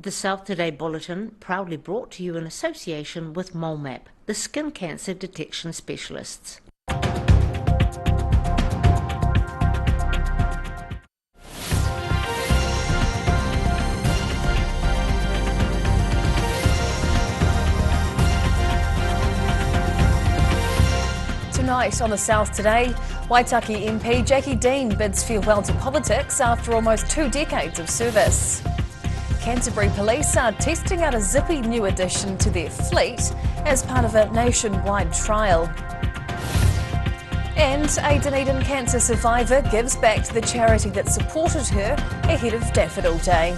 The South Today Bulletin, proudly brought to you in association with MoleMap, the skin cancer detection specialists. Tonight on the South Today, Waitaki MP Jacqui Dean bids farewell to politics after almost 2 decades of service. Canterbury Police are testing out a zippy new addition to their fleet as part of a nationwide trial. And a Dunedin cancer survivor gives back to the charity that supported her ahead of Daffodil Day.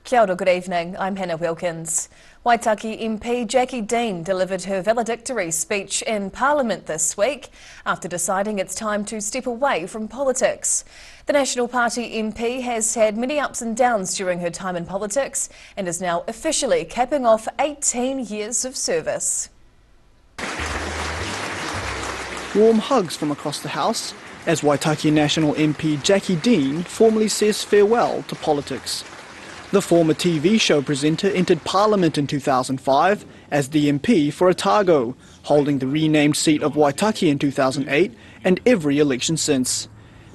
Kia ora, good evening. I'm Hannah Wilkins. Waitaki MP Jacqui Dean delivered her valedictory speech in Parliament this week after deciding it's time to step away from politics. The National Party MP has had many ups and downs during her time in politics and is now officially capping off 18 years of service. Warm hugs from across the House as Waitaki National MP Jacqui Dean formally says farewell to politics. The former TV show presenter entered Parliament in 2005 as the MP for Otago, holding the renamed seat of Waitaki in 2008 and every election since.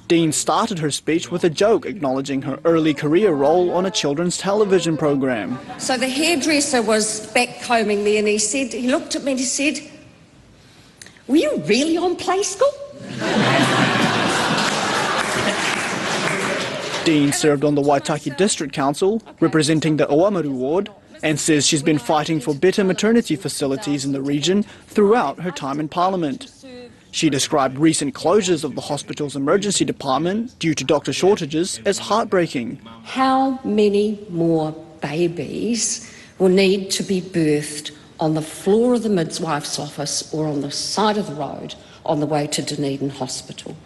Dean started her speech with a joke acknowledging her early career role on a children's television program. So the hairdresser was back combing me and he looked at me and he said, "Were you really on Play School?" Dean served on the Waitaki District Council, representing the Oamaru ward, and says she's been fighting for better maternity facilities in the region throughout her time in Parliament. She described recent closures of the hospital's emergency department due to doctor shortages as heartbreaking. How many more babies will need to be birthed on the floor of the midwife's office or on the side of the road on the way to Dunedin Hospital?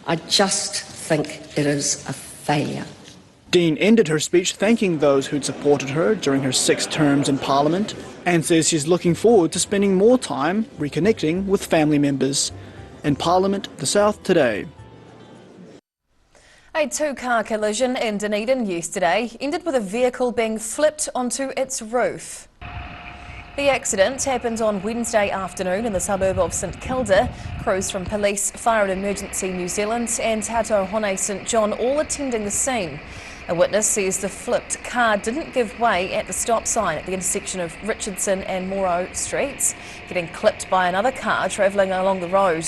I just think it is a failure. Dean ended her speech thanking those who'd supported her during her 6 terms in Parliament and says she's looking forward to spending more time reconnecting with family members. In Parliament, the South Today. A 2-car collision in Dunedin yesterday ended with a vehicle being flipped onto its roof. The accident happened on Wednesday afternoon in the suburb of St Kilda. Crews from Police, Fire and Emergency New Zealand and Hato Hone St John all attending the scene. A witness says the flipped car didn't give way at the stop sign at the intersection of Richardson and Morrow Streets, getting clipped by another car travelling along the road.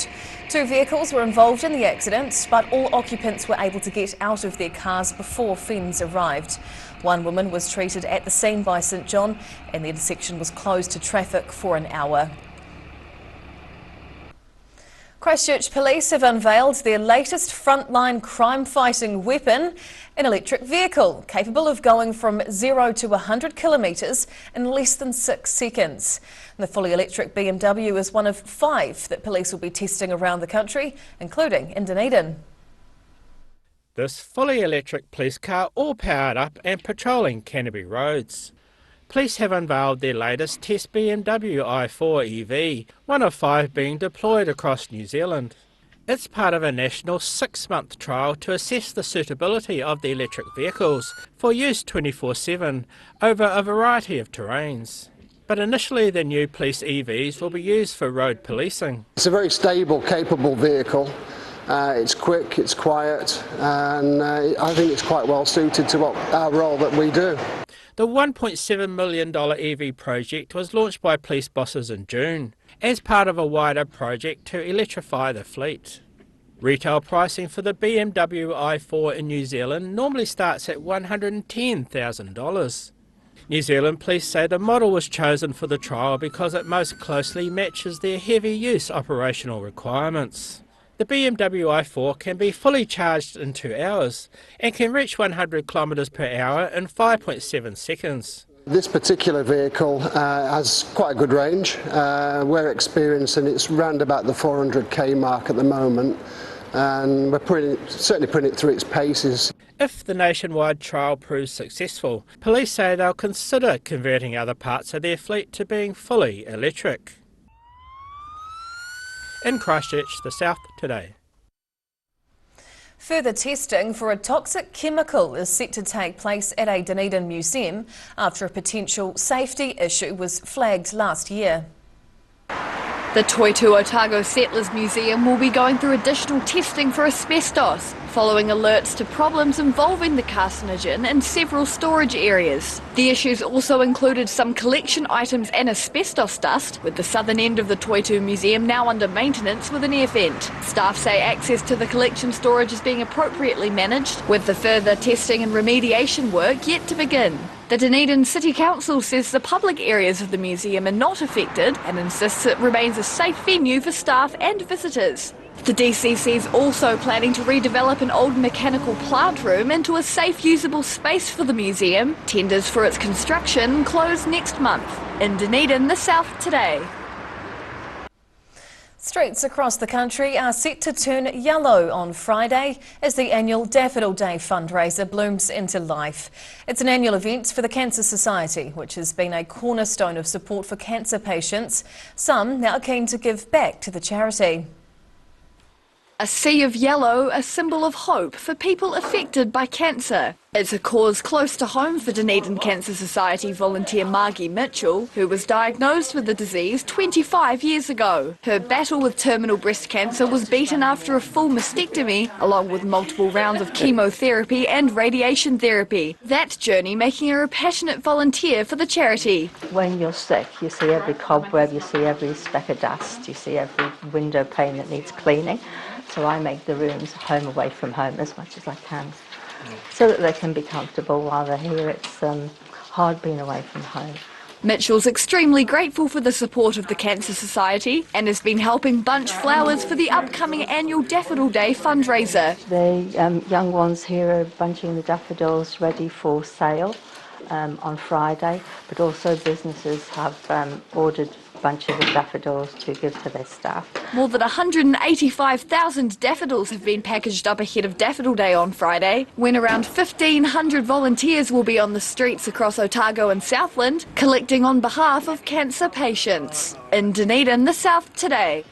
2 vehicles were involved in the accident, but all occupants were able to get out of their cars before FENZ arrived. 1 woman was treated at the scene by St John and the intersection was closed to traffic for an hour. Christchurch Police have unveiled their latest frontline crime-fighting weapon, an electric vehicle capable of going from 0 to 100 kilometres in less than 6 seconds. The fully electric BMW is one of 5 that police will be testing around the country, including in Dunedin. This fully electric police car all powered up and patrolling Canterbury roads. Police have unveiled their latest test BMW i4 EV, one of 5 being deployed across New Zealand. It's part of a national 6-month trial to assess the suitability of the electric vehicles for use 24/7 over a variety of terrains. But initially the new police EVs will be used for road policing. It's a very stable, capable vehicle. It's quick, it's quiet, and I think it's quite well suited to our role that we do. The $1.7 million EV project was launched by police bosses in June as part of a wider project to electrify the fleet. Retail pricing for the BMW i4 in New Zealand normally starts at $110,000. New Zealand police say the model was chosen for the trial because it most closely matches their heavy use operational requirements. The BMW i4 can be fully charged in 2 hours and can reach 100 kilometres per hour in 5.7 seconds. This particular vehicle has quite a good range. We're experiencing it's round about the 400k mark at the moment, and we're certainly putting it through its paces. If the nationwide trial proves successful, police say they'll consider converting other parts of their fleet to being fully electric. In Christchurch, the South Today. Further testing for a toxic chemical is set to take place at a Dunedin museum after a potential safety issue was flagged last year. The Toitu Otago Settlers Museum will be going through additional testing for asbestos, following alerts to problems involving the carcinogen in several storage areas. The issues also included some collection items and asbestos dust, with the southern end of the Toitu Museum now under maintenance with an air vent. Staff say access to the collection storage is being appropriately managed, with the further testing and remediation work yet to begin. The Dunedin City Council says the public areas of the museum are not affected and insists it remains a safe venue for staff and visitors. The DCC is also planning to redevelop an old mechanical plant room into a safe, usable space for the museum. Tenders for its construction close next month. In Dunedin, the South Today. Streets across the country are set to turn yellow on Friday as the annual Daffodil Day fundraiser blooms into life. It's an annual event for the Cancer Society, which has been a cornerstone of support for cancer patients. Some now keen to give back to the charity. A sea of yellow, a symbol of hope for people affected by cancer. It's a cause close to home for Dunedin Cancer Society volunteer Margie Mitchell, who was diagnosed with the disease 25 years ago. Her battle with terminal breast cancer was beaten after a full mastectomy, along with multiple rounds of chemotherapy and radiation therapy. That journey making her a passionate volunteer for the charity. When you're sick, you see every cobweb, you see every speck of dust, you see every window pane that needs cleaning. So I make the rooms home away from home as much as I can, so that they can be comfortable while they're here. It's hard being away from home. Mitchell's extremely grateful for the support of the Cancer Society and has been helping bunch flowers for the upcoming annual Daffodil Day fundraiser. The young ones here are bunching the daffodils ready for sale on Friday, but also businesses have ordered bunches of daffodils to give to their staff. More than 185,000 daffodils have been packaged up ahead of Daffodil Day on Friday, when around 1,500 volunteers will be on the streets across Otago and Southland, collecting on behalf of cancer patients. In Dunedin, the South Today.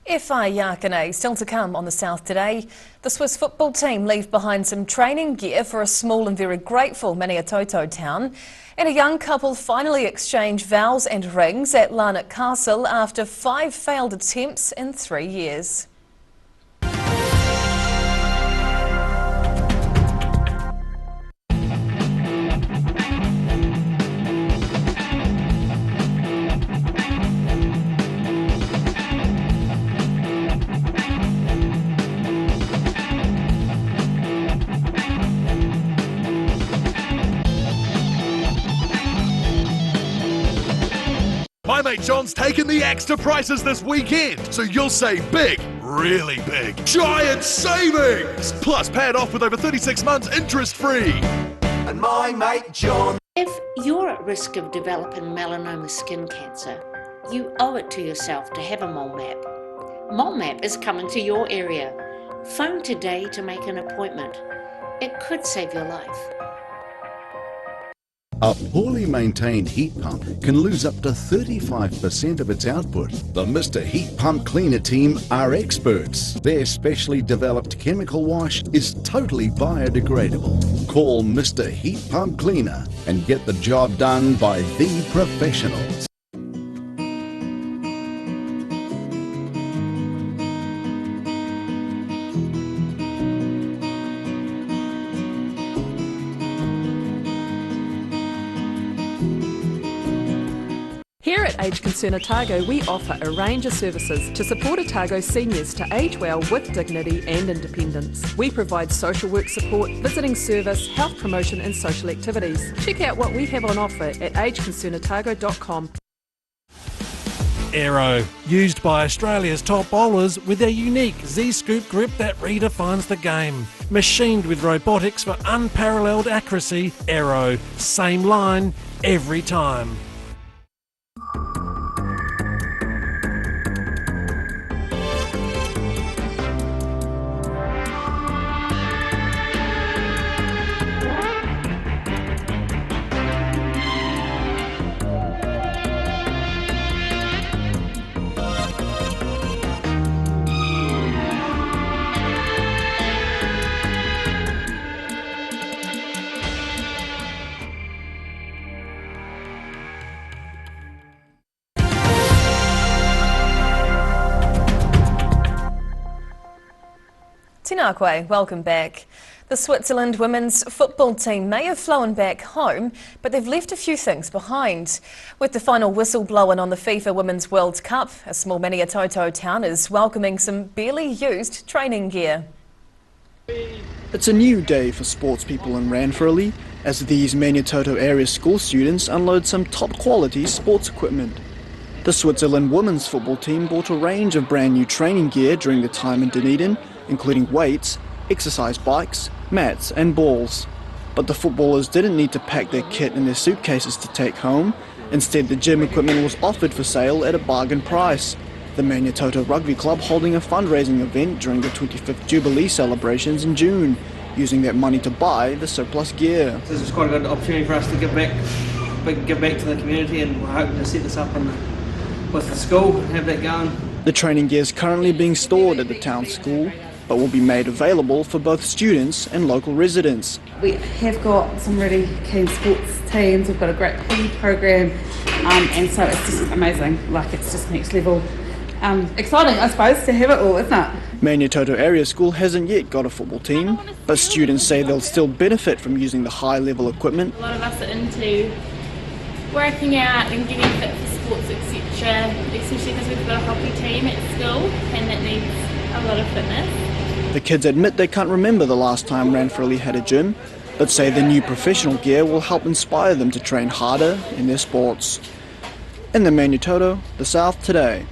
FI Yakane still to come on the South Today. The Swiss football team leave behind some training gear for a small and very grateful Maniatoto town. And a young couple finally exchanged vows and rings at Larnach Castle after 5 failed attempts in 3 years. My mate John's taken the extra prices this weekend, so you'll save big, really big, giant savings! Plus, pay it off with over 36 months interest-free. And my mate John. If you're at risk of developing melanoma skin cancer, you owe it to yourself to have a mole map. Mole map is coming to your area. Phone today to make an appointment. It could save your life. A poorly maintained heat pump can lose up to 35% of its output. The Mr. Heat Pump Cleaner team are experts. Their specially developed chemical wash is totally biodegradable. Call Mr. Heat Pump Cleaner and get the job done by the professionals. Here at Age Concern Otago, we offer a range of services to support Otago seniors to age well with dignity and independence. We provide social work support, visiting service, health promotion and social activities. Check out what we have on offer at ageconcernotago.com. Aero, used by Australia's top bowlers with their unique Z-scoop grip that redefines the game. Machined with robotics for unparalleled accuracy, Aero, same line, every time. Tēnā koe, welcome back. The Switzerland women's football team may have flown back home, but they've left a few things behind. With the final whistle blown on the FIFA Women's World Cup, a small Maniatoto town is welcoming some barely used training gear. It's a new day for sports people in Ranfurly, as these Maniatoto area school students unload some top quality sports equipment. The Switzerland women's football team bought a range of brand new training gear during the time in Dunedin, including weights, exercise bikes, mats and balls. But the footballers didn't need to pack their kit in their suitcases to take home. Instead, the gym equipment was offered for sale at a bargain price. The Maniatoto Rugby Club holding a fundraising event during the 25th Jubilee celebrations in June, using that money to buy the surplus gear. This is quite a good opportunity for us to give back to the community, and we're hoping to set this up with the school and have that going. The training gear is currently being stored at the town school, but will be made available for both students and local residents. We have got some really keen sports teams, we've got a great PE program, and so it's just amazing, like it's just next level. Exciting, I suppose, to have it all, isn't it? Maniatoto Area School hasn't yet got a football team, but students say they'll still benefit from using the high-level equipment. A lot of us are into working out and getting fit for sports, etc., especially because we've got a hockey team at school and that needs a lot of fitness. The kids admit they can't remember the last time Ranfurly had a gym, but say the new professional gear will help inspire them to train harder in their sports. In the Maniatoto, the South Today.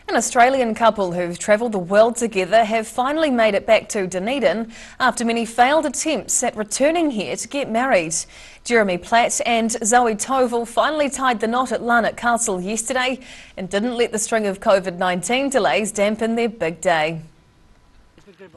An Australian couple who've travelled the world together have finally made it back to Dunedin after many failed attempts at returning here to get married. Jeremy Platt and Zoe Toval finally tied the knot at Larnach Castle yesterday and didn't let the string of COVID-19 delays dampen their big day.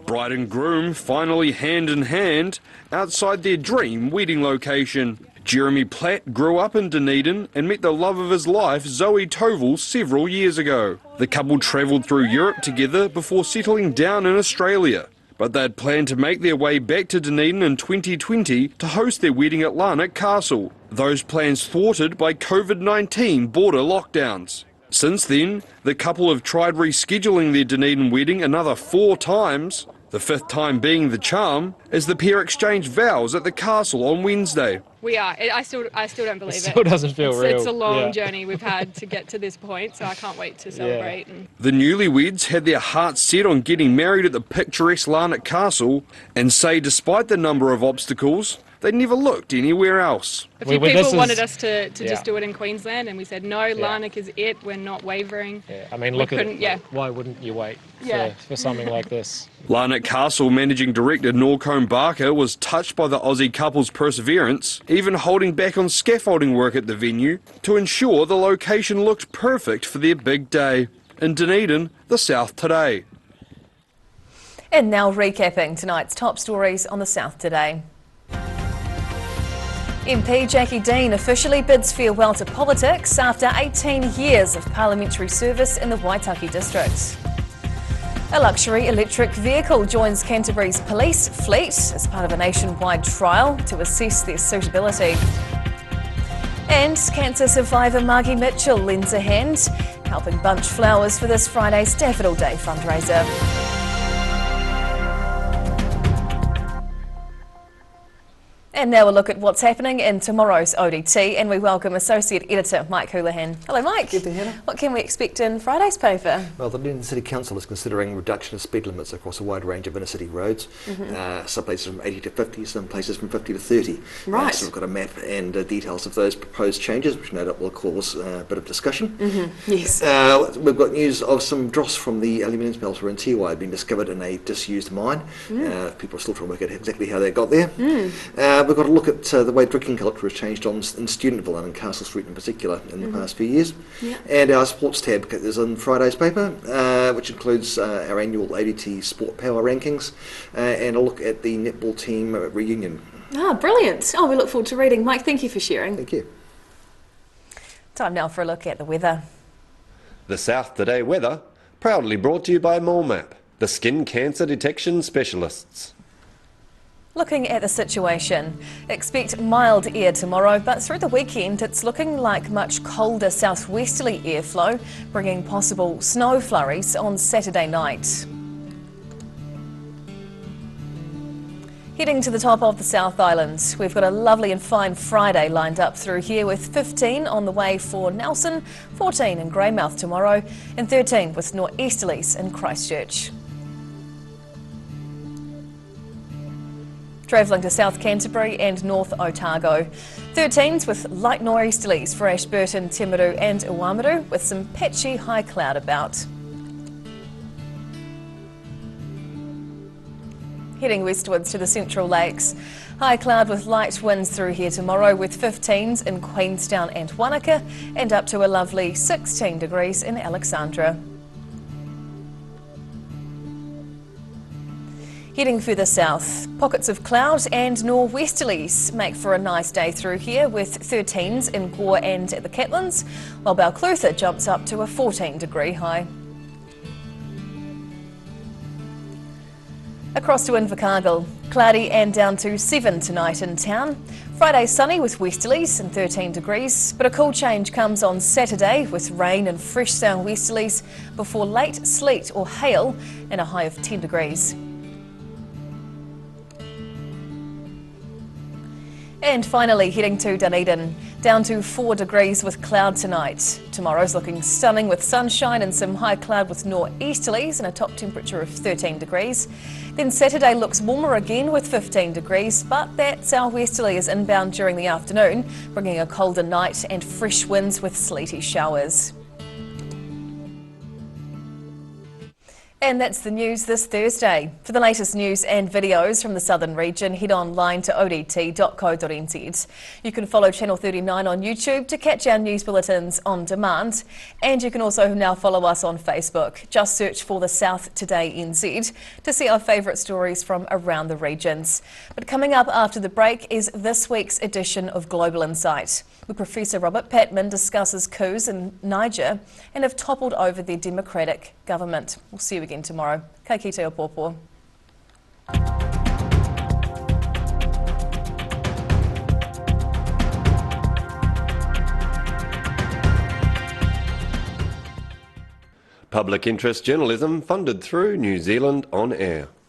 Bride and groom finally hand in hand outside their dream wedding location. Jeremy Platt grew up in Dunedin and met the love of his life, Zoe Toval, several years ago. The couple travelled through Europe together before settling down in Australia, but they'd planned to make their way back to Dunedin in 2020 to host their wedding at Larnach Castle. Those plans thwarted by COVID-19 border lockdowns. Since then, the couple have tried rescheduling their Dunedin wedding another 4 times, the 5th time being the charm, as the pair exchanged vows at the castle on Wednesday. We are. I still don't believe it. Still doesn't feel real. It's a long journey we've had to get to this point, so I can't wait to celebrate. Yeah. The newlyweds had their hearts set on getting married at the picturesque Larnach Castle and say despite the number of obstacles, they never looked anywhere else. A few people wanted us to just do it in Queensland, and we said, no, Larnach is it, we're not wavering. Yeah. I mean, look at it. Why wouldn't you wait for something like this? Larnach Castle Managing Director Norcombe Barker was touched by the Aussie couple's perseverance, even holding back on scaffolding work at the venue to ensure the location looked perfect for their big day. In Dunedin, the South Today. And now recapping tonight's top stories on the South Today. MP Jacqui Dean officially bids farewell to politics after 18 years of parliamentary service in the Waitaki district. A luxury electric vehicle joins Canterbury's police fleet as part of a nationwide trial to assess their suitability. And cancer survivor Margie Mitchell lends a hand, helping bunch flowers for this Friday's Daffodil Day fundraiser. And now a look at what's happening in tomorrow's ODT, and we welcome Associate Editor Mike Houlihan. Hello Mike. Good to hear you. What can we expect in Friday's paper? Well, the Dunedin City Council is considering reduction of speed limits across a wide range of inner city roads. Some places from 80 to 50, some places from 50 to 30. Right. So we've got a map and details of those proposed changes, which no doubt will cause a bit of discussion. Yes. We've got news of some dross from the aluminium smelter in Tiwai being discovered in a disused mine. People are still trying to work out exactly how they got there. We've got to look at the way drinking culture has changed in Studentville and in Castle Street in particular in the past few years. And our sports tab is in Friday's paper, which includes our annual ADT Sport Power rankings and a look at the netball team reunion. Ah, brilliant. Oh, we look forward to reading. Mike, thank you for sharing. Thank you. Time now for a look at the weather. The South Today weather, proudly brought to you by MoleMap, the skin cancer detection specialists. Looking at the situation, expect mild air tomorrow, but through the weekend it's looking like much colder southwesterly airflow, bringing possible snow flurries on Saturday night. Heading to the top of the South Island, we've got a lovely and fine Friday lined up through here with 15 on the way for Nelson, 14 in Greymouth tomorrow and 13 with nor'easterlies in Christchurch. Travelling to South Canterbury and North Otago. 13s with light nor'easterlies for Ashburton, Timaru and Iwamiru with some patchy high cloud about. Heading westwards to the Central Lakes. High cloud with light winds through here tomorrow with 15s in Queenstown and Wanaka and up to a lovely 16 degrees in Alexandra. Heading further south, pockets of cloud and nor'westerlies make for a nice day through here with 13s in Gore and at the Catlins, while Balclutha jumps up to a 14-degree high. Across to Invercargill, cloudy and down to 7 tonight in town. Friday sunny with westerlies and 13 degrees, but a cool change comes on Saturday with rain and fresh south westerlies before late sleet or hail and a high of 10 degrees. And finally heading to Dunedin, down to 4 degrees with cloud tonight. Tomorrow's looking stunning with sunshine and some high cloud with nor'easterlies and a top temperature of 13 degrees. Then Saturday looks warmer again with 15 degrees, but that southwesterly is inbound during the afternoon, bringing a colder night and fresh winds with sleety showers. And that's the news this Thursday. For the latest news and videos from the southern region, head online to odt.co.nz. You can follow Channel 39 on YouTube to catch our news bulletins on demand. And you can also now follow us on Facebook. Just search for the South Today NZ to see our favourite stories from around the regions. But coming up after the break is this week's edition of Global Insight, where Professor Robert Patman discusses coups in Niger and have toppled over their democratic government. We'll see you again tomorrow. Kai kite o pōpō. Public interest journalism funded through New Zealand On Air.